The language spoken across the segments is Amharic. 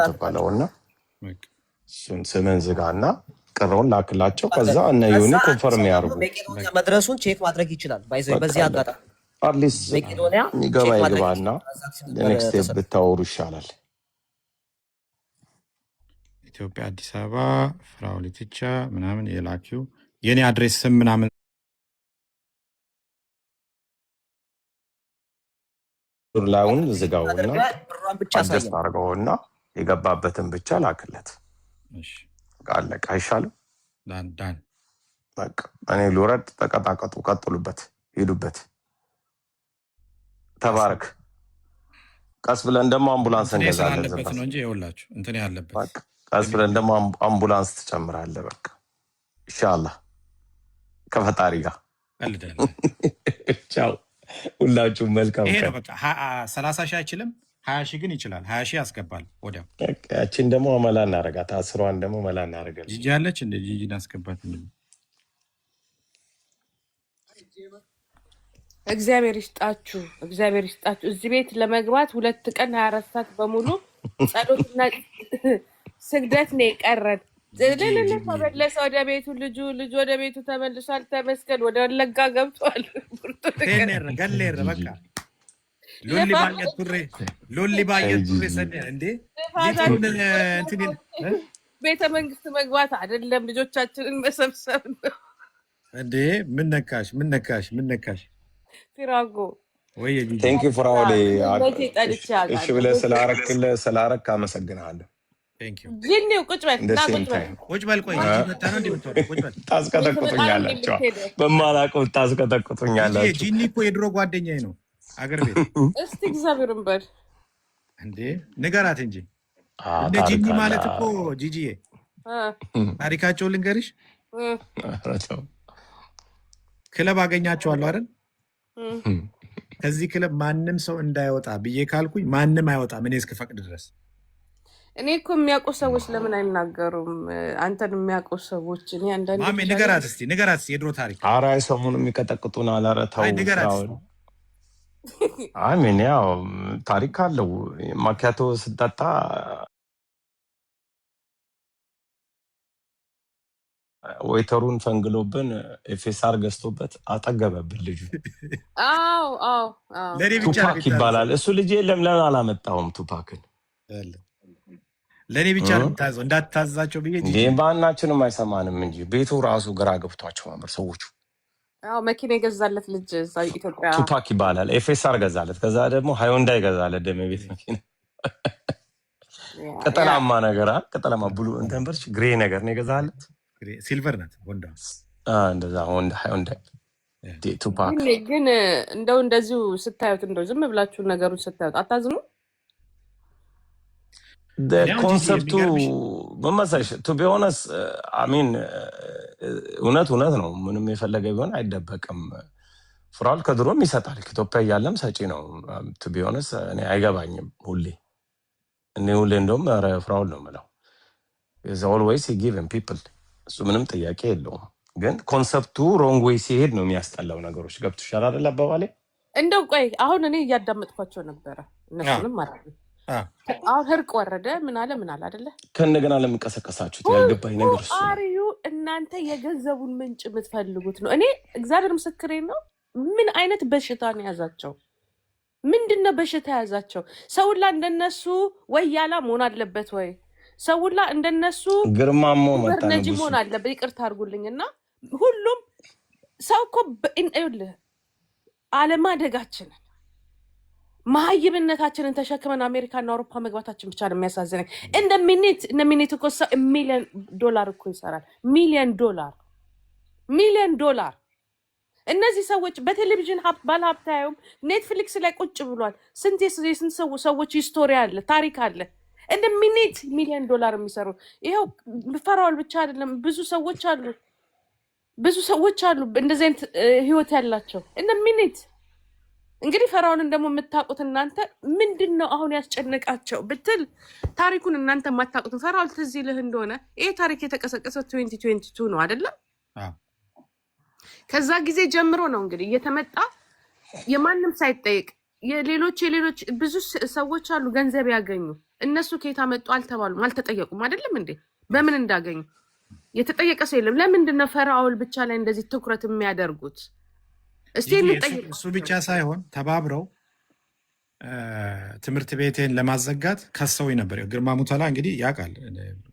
ተባለውና ስምን ዝጋና ቀረውን ላክላቸው። ከዛ እነ ዩኒ ኮንፈርም ያርጉ መድረሱን ቼክ ማድረግ ይችላል። በዚህ አጋጣሚ አትሊስት የሚገባ ይግባና ኔክስት ስቴፕ ብታወሩ ይሻላል። ኢትዮጵያ አዲስ አበባ ፍራኦል ኢትቻ ምናምን የላኪው የኔ አድሬስ ስም ምናምን ላውን ዝጋውና አድረስ አድርገውና የገባበትን ብቻ ላክለት። አለቀ። አይሻልም? ዳን በቃ እኔ ልውረድ። ተቀጣቀጡ፣ ቀጥሉበት፣ ሄዱበት። ተባረክ። ቀስ ብለን ደግሞ አምቡላንስ እንገዛለን ነው እንጂ ይኸውላችሁ እንትን ያለበት በቃ ቀስ ብለን ደግሞ አምቡላንስ ትጨምራለህ። በቃ ኢንሻአላህ ከፈጣሪ ጋር ቻው። ሁላችሁም መልካም ይሄ ነው በቃ 30 ሺህ አይችልም 20 ሺህ ግን ይችላል። 20 ሺህ ያስገባል ወዲያው። ያቺን ደግሞ መላ እናረጋት፣ 10ዋን ደግሞ መላ እናረጋለን። ጂጂ አለች እንደ ጂጂን አስገባት። እግዚአብሔር ይስጣችሁ፣ እግዚአብሔር ይስጣችሁ። እዚህ ቤት ለመግባት 2 ቀን 24 ሰዓት በሙሉ ጸሎትና ስግደት ነው የቀረን። ተመለሰ ወደ ቤቱ፣ ልጁ ወደ ቤቱ ተመልሷል። ተመስገን። ወደ ወለጋ ገብቷል። ገሌር በቃ ሎሊ ባየት ቱሬ ሰደ እንዴ ቤተ መንግስት መግባት አይደለም ልጆቻችንን መሰብሰብ ነው እንዴ። ምን ነካሽ ፊራጎ ወይ ቴንክ ዩ ፍራኦል። እሺ ብለህ ስላረክ አመሰግናለሁ። ጂኒው ቁጭ በል ቆይ ታስቀጠቅጡኛላችሁ፣ በማላውቀው ታስቀጠቅጡኛላችሁ። ጂኒ እኮ የድሮ ጓደኛዬ ነው አገር ቤት። እስቲ እግዚአብሔርን በል እንዴ ንገራት እንጂ እንደ ጂኒ ማለት እኮ ጂጂዬ ታሪካቸው ልንገርሽ። ክለብ አገኛቸዋለሁ አይደል? ከዚህ ክለብ ማንም ሰው እንዳይወጣ ብዬ ካልኩኝ ማንም አይወጣም እኔ እስክፈቅድ ድረስ። እኔ እኮ የሚያውቁ ሰዎች ለምን አይናገሩም? አንተን የሚያውቁ ሰዎች እኔ አንዳንዴ ማሜ ንገራት እስቲ የድሮ ታሪክ። ኧረ ሰሞኑን የሚቀጠቅጡናል። ኧረ ተው ምን ያው ታሪክ አለው። ማኪያቶ ስጠጣ ወይተሩን ፈንግሎብን ኤፌሳር ገዝቶበት አጠገበብን ልጁ። ቱፓክ ይባላል እሱ ልጅ። የለም ለምን አላመጣውም ቱፓክን? ለእኔ ብቻ ታዘው እንዳታዛቸው ብዬ ባናችንም አይሰማንም እንጂ ቤቱ ራሱ ግራ ገብቷቸው ነበር ሰዎቹ። መኪና የገዛለት ልጅ ኢትዮጵያ ቱፓክ ይባላል። ኤፌሳር ገዛለት። ከዛ ደግሞ ሃይንዳይ ገዛለት። ደሜ ቤት መኪና ቅጠላማ ነገር ቅጠላማ ብሉ እንትን ብርች ግሬ ነገር ነው የገዛለት። ሲልቨር ናት ወንዳ እንደዛ ወንዳ ሃይንዳይ ቱፓክ። ግን እንደው እንደዚሁ ስታዩት እንደው ዝም ብላችሁ ነገሩን ስታዩት አታዝኑ? ኮንሰፕቱ መመሳሽ ቱ ቢሆነስ አሚን እውነት ነው። ምንም የፈለገ ቢሆን አይደበቅም። ፍራኦል ከድሮም ይሰጣል። ኢትዮጵያ እያለም ሰጪ ነው። ቱ ቢሆነስ እኔ አይገባኝም። ሁሌ እንደውም ኧረ ፍራኦል ነው የምለው። ኦልዌይስ ጊቭን ፒፕል እሱ ምንም ጥያቄ የለውም። ግን ኮንሰፕቱ ሮንግ ዌይ ሲሄድ ነው የሚያስጠላው ነገሮች። ገብቶሻል አይደል አባባሌ? እንደው ቆይ አሁን እኔ እያዳመጥኳቸው ነበረ እነሱንም ማለት ነው። አሁን እርቅ ወረደ ምን አለ አይደለ? ከእንደገና ለምንቀሰቀሳችሁት ያልገባኝ ነገር እሱ አሪዩ እናንተ የገንዘቡን ምንጭ የምትፈልጉት ነው። እኔ እግዚአብሔር ምስክሬ ነው። ምን አይነት በሽታ ነው ያዛቸው? ምንድነው በሽታ ያዛቸው? ሰውላ እንደነሱ ወያላ መሆን አለበት ወይ? ሰውላ እንደነሱ ግርማሞ ነጂ መሆን አለበት? ይቅርታ አድርጉልኝና ሁሉም ሰው እኮ አለማደጋችንን መሀይብነታችንን ተሸክመን አሜሪካና አውሮፓ መግባታችን ብቻ ነው የሚያሳዝነኝ። እንደ ሚኒት እኮ ሰው $1,000,000 እኮ ይሰራል። ሚሊዮን ዶላር። እነዚህ ሰዎች በቴሌቪዥን ባለ ሀብት አያዩም። ኔትፍሊክስ ላይ ቁጭ ብሏል። ስንት ሰዎች ሂስቶሪ አለ፣ ታሪክ አለ። እንደ $1,000,000 የሚሰሩ ይኸው ፍራኦል ብቻ አይደለም፣ ብዙ ሰዎች አሉ እንደዚህ አይነት ህይወት ያላቸው እንደ ሚኒት። እንግዲህ ፍራኦልን ደግሞ የምታውቁት እናንተ ምንድን ነው አሁን ያስጨነቃቸው ብትል ታሪኩን እናንተ የማታውቁት። ፍራኦል ትዝ ይልህ እንደሆነ ይሄ ታሪክ የተቀሰቀሰው 2022 ነው አይደለም? ከዛ ጊዜ ጀምሮ ነው እንግዲህ እየተመጣ የማንም ሳይጠይቅ የሌሎች ብዙ ሰዎች አሉ ገንዘብ ያገኙ እነሱ ከየት አመጡ አልተባሉም፣ አልተጠየቁም አይደለም እንዴ? በምን እንዳገኙ የተጠየቀ ሰው የለም። ለምንድን ነው ፈርዖን ብቻ ላይ እንደዚህ ትኩረት የሚያደርጉት? እስቲ እንጠይቅ። እሱ ብቻ ሳይሆን ተባብረው ትምህርት ቤቴን ለማዘጋት ከሰውኝ ነበር። ግርማ ሙቶላ እንግዲህ ያውቃል።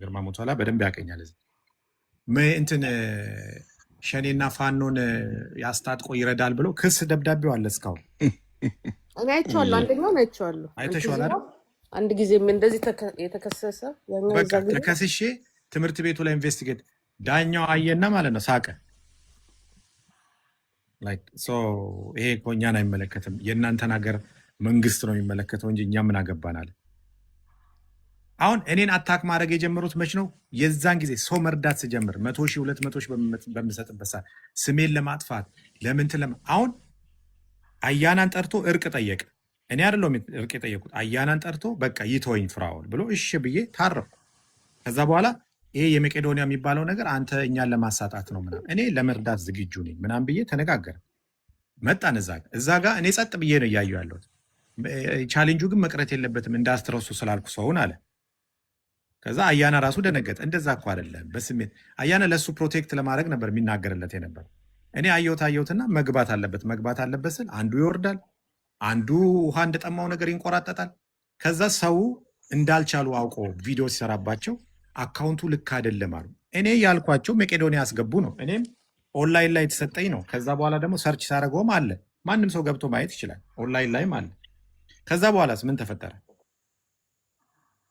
ግርማ ሙቶላ በደንብ ያቀኛል። እንትን ሸኔና ፋኖን ያስታጥቆ ይረዳል ብሎ ክስ ደብዳቤው አለ እስካሁን። እኔ አይቼዋለሁ። አንደኛውን አይቼዋለሁ። አይተሽዋል አይደል? አንድ ጊዜም እንደዚህ የተከሰሰ በቃ ተከስሼ ትምህርት ቤቱ ላይ ኢንቨስቲጌት ዳኛው አየና ማለት ነው ሳቀ። ይሄ እኮ እኛን አይመለከትም፣ የእናንተን ሀገር መንግስት ነው የሚመለከተው እንጂ እኛ ምን አገባናል። አሁን እኔን አታክ ማድረግ የጀመሩት መች ነው? የዛን ጊዜ ሰው መርዳት ስጀምር 100 ሺህ 200 ሺህ በምሰጥበት ሰዓት ስሜን ለማጥፋት አሁን አያናን ጠርቶ እርቅ ጠየቀ። እኔ አይደለሁም እርቅ የጠየቁት፣ አያናን ጠርቶ በቃ ይተወኝ ፍርዖን ብሎ እሺ ብዬ ታረኩ። ከዛ በኋላ ይሄ የመቄዶንያ የሚባለው ነገር አንተ እኛን ለማሳጣት ነው ምናምን፣ እኔ ለመርዳት ዝግጁ ነኝ ምናምን ብዬ ተነጋገረ። መጣን እዛ ጋር እኔ ጸጥ ብዬ ነው እያየሁ ያለሁት። ቻሌንጁ ግን መቅረት የለበትም እንዳስትረሱ ስላልኩ ሰውን አለ። ከዛ አያና ራሱ ደነገጠ። እንደዛ እኮ አይደለም በስሜት አያና ለእሱ ፕሮቴክት ለማድረግ ነበር የሚናገርለት የነበር። እኔ አየሁትና መግባት አለበት ስል አንዱ ይወርዳል፣ አንዱ ውሃ እንደጠማው ነገር ይንቆራጠጣል። ከዛ ሰው እንዳልቻሉ አውቆ ቪዲዮ ሲሰራባቸው አካውንቱ ልክ አይደለም አሉ። እኔ ያልኳቸው መቄዶንያ ያስገቡ ነው። እኔም ኦንላይን ላይ የተሰጠኝ ነው። ከዛ በኋላ ደግሞ ሰርች ሳደርገውም አለ፣ ማንም ሰው ገብቶ ማየት ይችላል። ኦንላይን ላይም አለ። ከዛ በኋላስ ምን ተፈጠረ?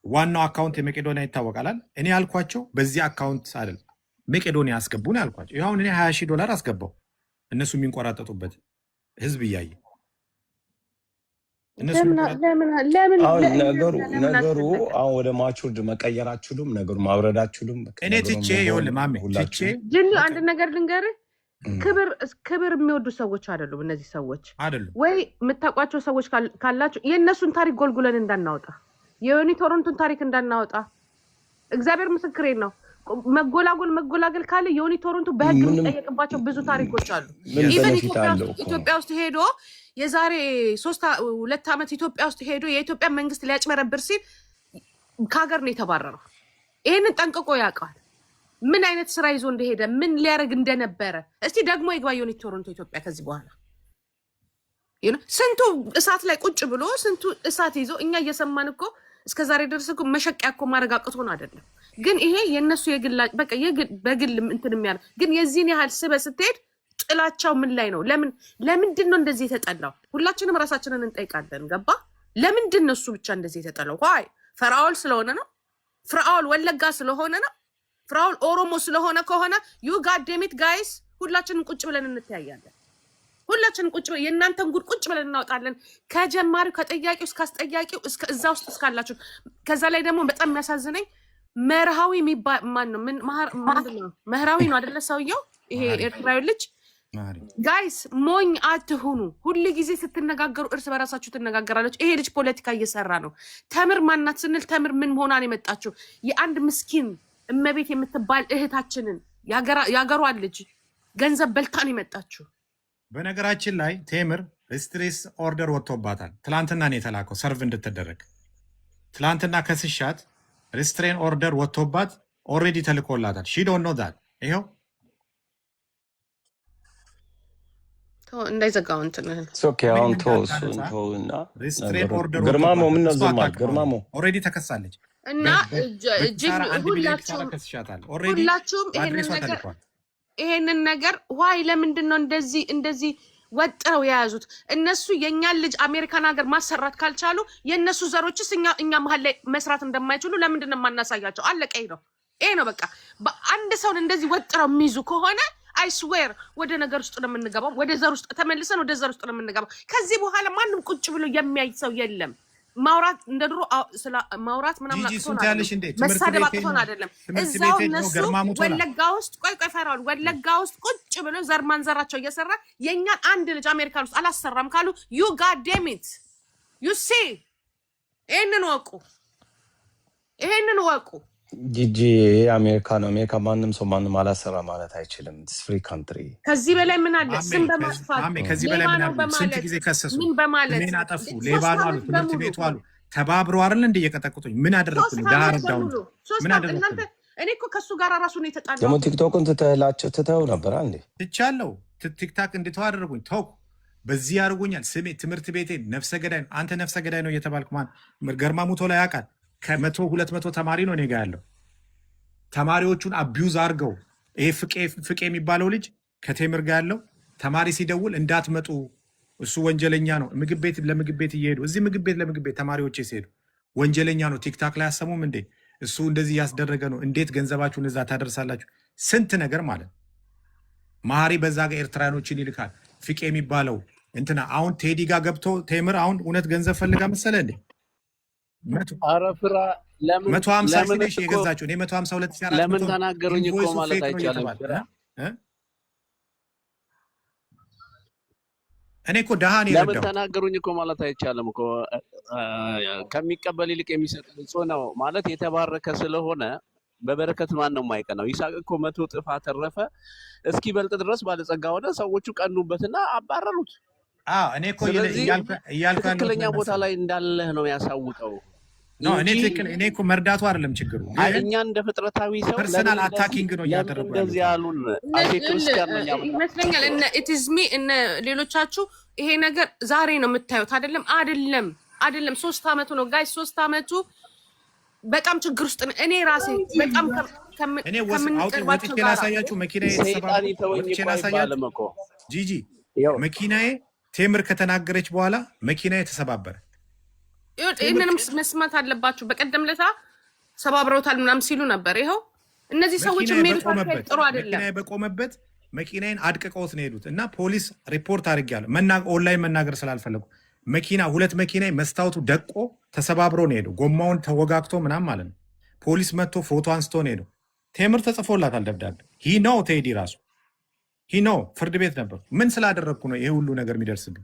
ዋናው አካውንት የመቄዶንያ ይታወቃል። እኔ ያልኳቸው በዚህ አካውንት አይደል መቄዶንያ ያስገቡ ነው ያልኳቸው። ይሁን እኔ $20,000 አስገባው እነሱ የሚንቆራጠጡበት ህዝብ እያየ ነገሩ አሁን ወደ ማቹርድ መቀየራችሁም ነገሩ ማብረዳችሁም እኔ ትቼ ይኸውልህ ማሜ ትቼ አንድ ነገር ልንገርህ፣ ክብር የሚወዱ ሰዎች አይደሉም እነዚህ ሰዎች አይደሉም ወይ? የምታውቋቸው ሰዎች ካላችሁ የእነሱን ታሪክ ጎልጉለን እንዳናወጣ፣ የዮኒ ቶሮንቶን ታሪክ እንዳናወጣ እግዚአብሔር ምስክሬን ነው። መጎላገል ካለ ዮኒ ቶሮንቶ በህግ የሚጠየቅባቸው ብዙ ታሪኮች አሉ። ኢቨን ኢትዮጵያ ውስጥ ሄዶ የዛሬ 2 ዓመት ኢትዮጵያ ውስጥ ሄዶ የኢትዮጵያ መንግስት ሊያጭበረብር ሲል ከሀገር ነው የተባረረው። ይህንን ጠንቅቆ ያውቃል። ምን አይነት ስራ ይዞ እንደሄደ ምን ሊያደርግ እንደነበረ። እስቲ ደግሞ ይግባ ዮኒ ቶሮንቶ ኢትዮጵያ ከዚህ በኋላ ስንቱ እሳት ላይ ቁጭ ብሎ ስንቱ እሳት ይዞ እኛ እየሰማን እኮ እስከዛሬ ድረስ እኮ መሸቂያ እኮ ማድረግ አቅቶን አይደለም። ግን ይሄ የነሱ በቃ በግል እንትን የሚያደርግ ግን የዚህን ያህል ስበህ ስትሄድ ጥላቻው ምን ላይ ነው? ለምንድን ነው እንደዚህ የተጠላው? ሁላችንም ራሳችንን እንጠይቃለን። ገባ? ለምንድን ነው እሱ ብቻ እንደዚህ የተጠላው? ይ ፈርዖን ስለሆነ ነው? ፍርዖን ወለጋ ስለሆነ ነው? ፍርዖን ኦሮሞ ስለሆነ ከሆነ ዩ ጋዴሚት ጋይስ ሁላችንም ቁጭ ብለን እንተያያለን። ሁላችንም ቁጭ ብለን የእናንተን ጉድ ቁጭ ብለን እናወጣለን። ከጀማሪው ከጠያቂው እስከ አስጠያቂው እዛ ውስጥ እስካላችሁ። ከዛ ላይ ደግሞ በጣም የሚያሳዝነኝ መርሃዊ የሚባል ማን ነው? መርሃዊ ነው አይደለ? ሰውየው ይሄ ኤርትራዊ ልጅ ጋይስ ሞኝ አትሁኑ። ሁሉ ጊዜ ስትነጋገሩ እርስ በራሳችሁ ትነጋገራለች። ይሄ ልጅ ፖለቲካ እየሰራ ነው። ተምር ማናት ስንል ተምር ምን ሆናን የመጣችው የአንድ ምስኪን እመቤት የምትባል እህታችንን ያገሯን ልጅ ገንዘብ በልታን የመጣችው። በነገራችን ላይ ቴምር ስትሬስ ኦርደር ወጥቶባታል። ትላንትና ነው የተላከው ሰርቭ እንድትደረግ። ትላንትና ከስሻት ሪስትሬን ኦርደር ወጥቶባት ኦልሬዲ ተልኮላታል። ሺ ዶንት ኖ ዛት። ይሄው እንዳይዘጋው እንትንህን ሪስትሬን ኦርደር ግርማሞ ምን ነው ዝም አልክ? ግርማሞ ኦልሬዲ ተከሳለች እና ሁላችሁም ይሄንን ነገር ዋይ ለምንድን ነው እንደዚህ ወጥረው የያዙት? እነሱ የእኛን ልጅ አሜሪካን ሀገር ማሰራት ካልቻሉ የእነሱ ዘሮችስ እኛ መሀል ላይ መስራት እንደማይችሉ ለምንድን ነው የማናሳያቸው? አለቀ። ይሄ ነው በቃ። በአንድ ሰውን እንደዚህ ወጥረው የሚይዙ ከሆነ አይስዌር ወደ ነገር ውስጥ ነው የምንገባው። ወደ ዘር ውስጥ ተመልሰን ወደ ዘር ውስጥ ነው የምንገባው። ከዚህ በኋላ ማንም ቁጭ ብሎ የሚያይ ሰው የለም። ማውራት እንደ ድሮ ማውራት ምናምን መሳደብ አቅቶን አይደለም። እዛው እነሱ ወለጋ ውስጥ ቆይ ፈራውን ወለጋ ውስጥ ቁጭ ብሎ ዘር ማንዘራቸው እየሰራ የእኛን አንድ ልጅ አሜሪካን ውስጥ አላሰራም ካሉ ዩ ጋዴሚት ዩ ሲ ይህንን ወቁ። ጂጂ አሜሪካ ነው። አሜሪካ ማንም ሰው ማንም አላሰራ ማለት አይችልም። ፍሪ ካንትሪ። ከዚህ በላይ ምን አለ? ስም በማጥፋት ከዚህ በላይ ምን አለ? ስንት ጊዜ ከሰሱ ምን በማለት ምን አጠፉ? ሌባ ነው አሉ፣ ትምህርት ቤቱ አሉ። ተባብረው አይደል እንደ እየቀጠቀጡኝ ምን አደረኩ ነው? ዳርዳው ምን አደረኩ? እናንተ እኔ እኮ ከሱ ጋር ራሱ ነው የተጣላው። ደግሞ ቲክቶክን ትተው ነበር አንዴ ትቻለው። ቲክታክ እንድተው አደረጉኝ። ተውኩ። በዚህ ያደርጉኛል። ስሜ ትምህርት ቤቴ ነፍሰ ገዳይ ነው። አንተ ነፍሰ ገዳይ ነው እየተባልኩ ማን ገርማ ሙቶ ላይ ያውቃል። ከ100-200 ተማሪ ነው እኔ ጋ ያለው። ተማሪዎቹን አቢዩዝ አድርገው ይሄ ፍቄ የሚባለው ልጅ ከቴምር ጋር ያለው ተማሪ ሲደውል እንዳትመጡ እሱ ወንጀለኛ ነው። ምግብ ቤት ለምግብ ቤት እየሄዱ እዚህ ምግብ ቤት ለምግብ ቤት ተማሪዎች ሲሄዱ ወንጀለኛ ነው። ቲክታክ ላይ አሰሙም እንዴ እሱ እንደዚህ እያስደረገ ነው። እንዴት ገንዘባችሁን እዛ ታደርሳላችሁ? ስንት ነገር ማለት መሀሪ በዛ ጋር ኤርትራኖችን ይልካል። ፍቄ የሚባለው እንትና አሁን ቴዲ ጋር ገብቶ ቴምር አሁን እውነት ገንዘብ ፈልጋ መሰለ እንዴ 150 ሺህ የገዛቸው እኔ 152 ሺህ ለምን ተናገሩኝ እኮ ማለት አይቻልም። እኔ እኮ ደሃን ለምን ተናገሩኝ እኮ ማለት አይቻልም እኮ ከሚቀበል ይልቅ የሚሰጥ ንጹህ ነው ማለት የተባረከ ስለሆነ በበረከት ማን ነው የማይቀናው? ይስሐቅ እኮ 100 እጥፍ አተረፈ እስኪ በልጥ ድረስ ባለጸጋ ሆነ። ሰዎቹ ቀኑበትና አባረሩት። እኔ እኮ እያልኩ ትክክለኛ ቦታ ላይ እንዳለህ ነው ያሳውቀው። እኔ እኮ መርዳቱ አይደለም ችግሩ። እኛ እንደ ፍጥረታዊ ሰው ፐርሰናል አታኪንግ ነው እያደረጉ እንደዚህ ያሉን ክርስቲያን ነው ይመስለኛል። እነ ሌሎቻችሁ ይሄ ነገር ዛሬ ነው የምታዩት አይደለም? አይደለም 3 አመቱ ነው ጋይስ፣ 3 አመቱ በጣም ችግር ውስጥ ነው። እኔ ራሴ በጣም ከምንቀርባቸው ጋር ላሳያችሁ። መኪናዬ ጂጂ መኪናዬ ቴምር ከተናገረች በኋላ መኪናዬ ተሰባበረ። ይህንንም መስማት አለባችሁ። በቀደም ለታ ሰባብረውታል ምናምን ሲሉ ነበር። ይኸው እነዚህ ሰዎች የሚሄዱት ጥሩ አይደለም። መኪናዬ በቆመበት መኪናዬን አድቅቀውት ነው የሄዱት እና ፖሊስ ሪፖርት አድርጌያለሁ። ኦንላይን መናገር ስላልፈለጉ ሁለት መኪና መስታወቱ ደቆ ተሰባብሮ ነው ሄደው፣ ጎማውን ተወጋግቶ ምናምን ማለት ነው። ፖሊስ መጥቶ ፎቶ አንስቶ ነው ሄደው። ቴምር ተጽፎላታል ደብዳቤ። ሂ ቴዲ ራሱ ፍርድ ቤት ነበር። ምን ስላደረግኩ ነው ይሄ ሁሉ ነገር የሚደርስብኝ?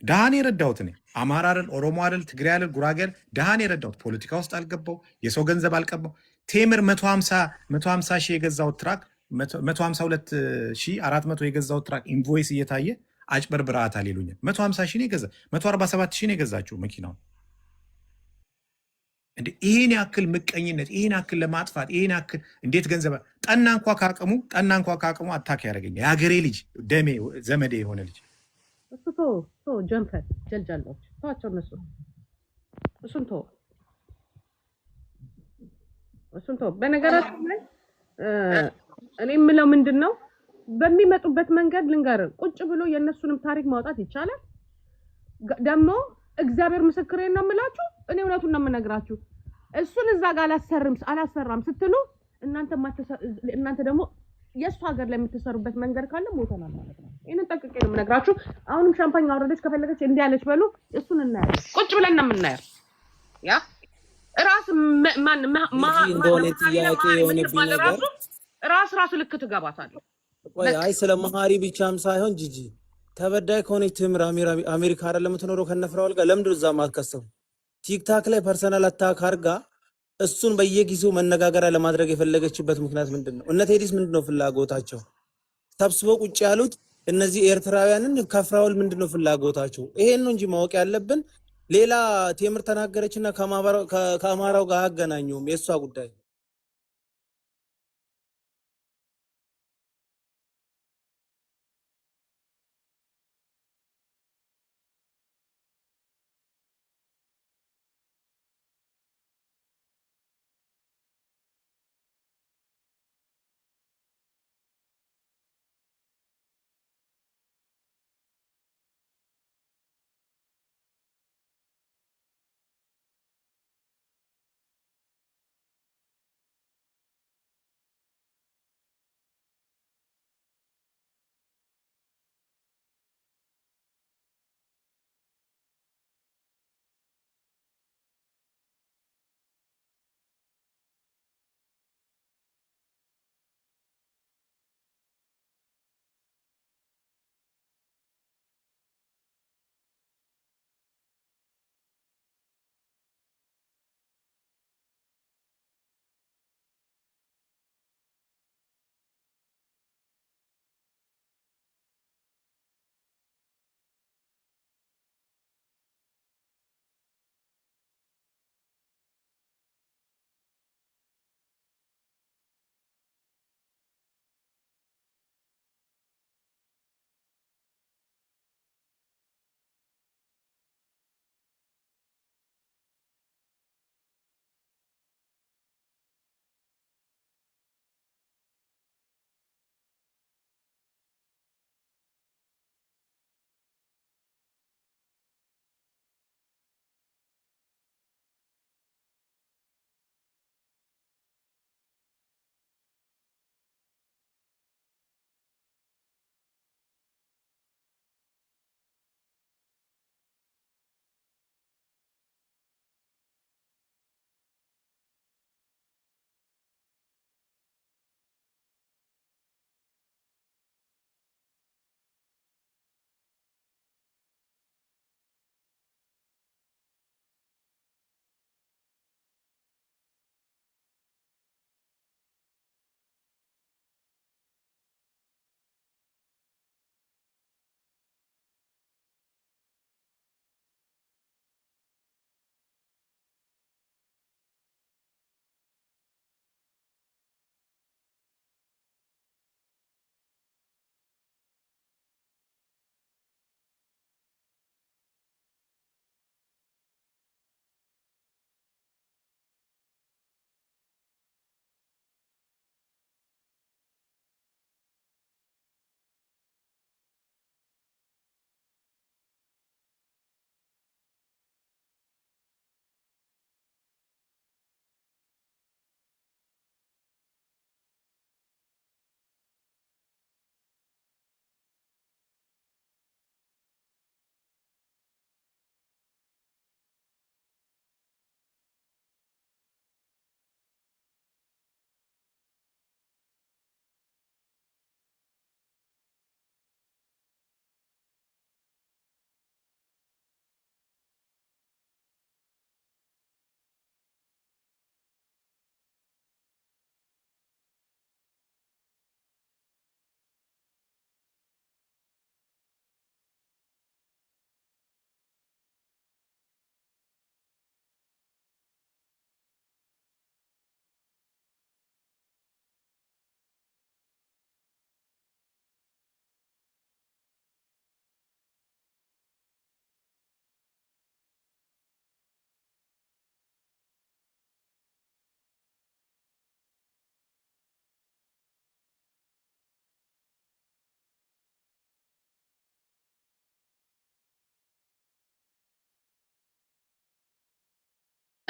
ደሃን የረዳሁት እኔ አማራ አይደል፣ ኦሮሞ አይደል፣ ትግሬ አይደል፣ ጉራጌ አይደል፣ ደሃን የረዳሁት ፖለቲካ ውስጥ አልገባው፣ የሰው ገንዘብ አልቀባው። ቴምር 150 ሺህ የገዛው ትራክ 152,400 የገዛው ትራክ ኢንቮይስ እየታየ አጭበርብረሃታል ይሉኛል። 150 ሺህ ነው የገዛ 147 ሺህ ነው የገዛችው መኪናው። እንዴ ይሄን ያክል ምቀኝነት፣ ይሄን ያክል ለማጥፋት፣ ይሄን ያክል እንዴት ገንዘብ ጠና እንኳ ካቅሙ አታክ ያደርገኛል። የሀገሬ ልጅ ደሜ ዘመዴ የሆነ ልጅ እሱ ጀንፈል ጀልጃሎች ተዋቸው። እሱን በነገራችን ላይ እኔ የምለው ምንድን ነው በሚመጡበት መንገድ ልንገር፣ ቁጭ ብሎ የእነሱንም ታሪክ ማውጣት ይቻላል። ደግሞ እግዚአብሔር ምስክሬን ነው የምላችሁ፣ እኔ እውነቱን ነው የምነግራችሁ። እሱን እዛ ጋር አላሰራም ስትሉ እናንተ ደግሞ የእሱ ሀገር ላይ የምትሰሩበት መንገድ ካለ ሞተናል ማለት ነው። ይህንን ጠቅቄ ነው የምነግራችሁ። አሁንም ሻምፓኝ አውረደች ከፈለገች እንዲህ ያለች በሉ፣ እሱን እናያለን። ቁጭ ብለን ነው የምናየው። ያ ራስ እንደሆነ ጥያቄ የሆነብኝ ነገር ራሱ ልክ ትገባታለህ። አይ ስለ መሀሪ ብቻም ሳይሆን ጂጂ ተበዳይ ከሆነች ቴምር አሜሪካ አይደለም የምትኖረው ከነፍራውል ጋር ለምንድን እዛ ማትከሰው? ቲክታክ ላይ ፐርሰናል አታክ አድርጋ እሱን በየጊዜው መነጋገሪያ ለማድረግ የፈለገችበት ምክንያት ምንድን ነው? እነ ቴዲስ ምንድን ነው ፍላጎታቸው? ሰብስበው ቁጭ ያሉት እነዚህ ኤርትራውያንን ከፍራውል ምንድን ነው ፍላጎታቸው? ይሄን ነው እንጂ ማወቅ ያለብን። ሌላ ቴምር ተናገረችና ከአማራው ጋር አገናኙም የእሷ ጉዳይ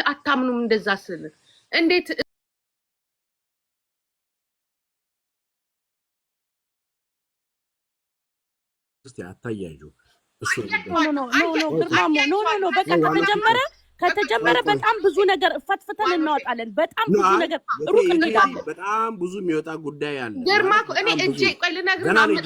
አታምኑም እንደዛ ስል እንዴት እስቲ አታያዩ እሱ ኖ ግርማሞ በቃ ከተጀመረ በጣም ብዙ ነገር ፈትፍተን እናወጣለን። በጣም ብዙ ነገር ሩቅ እንሄዳለን። በጣም ብዙ የሚወጣ ጉዳይ አለ። ግርማ እኔ እጄ ቆይ ልነግርህ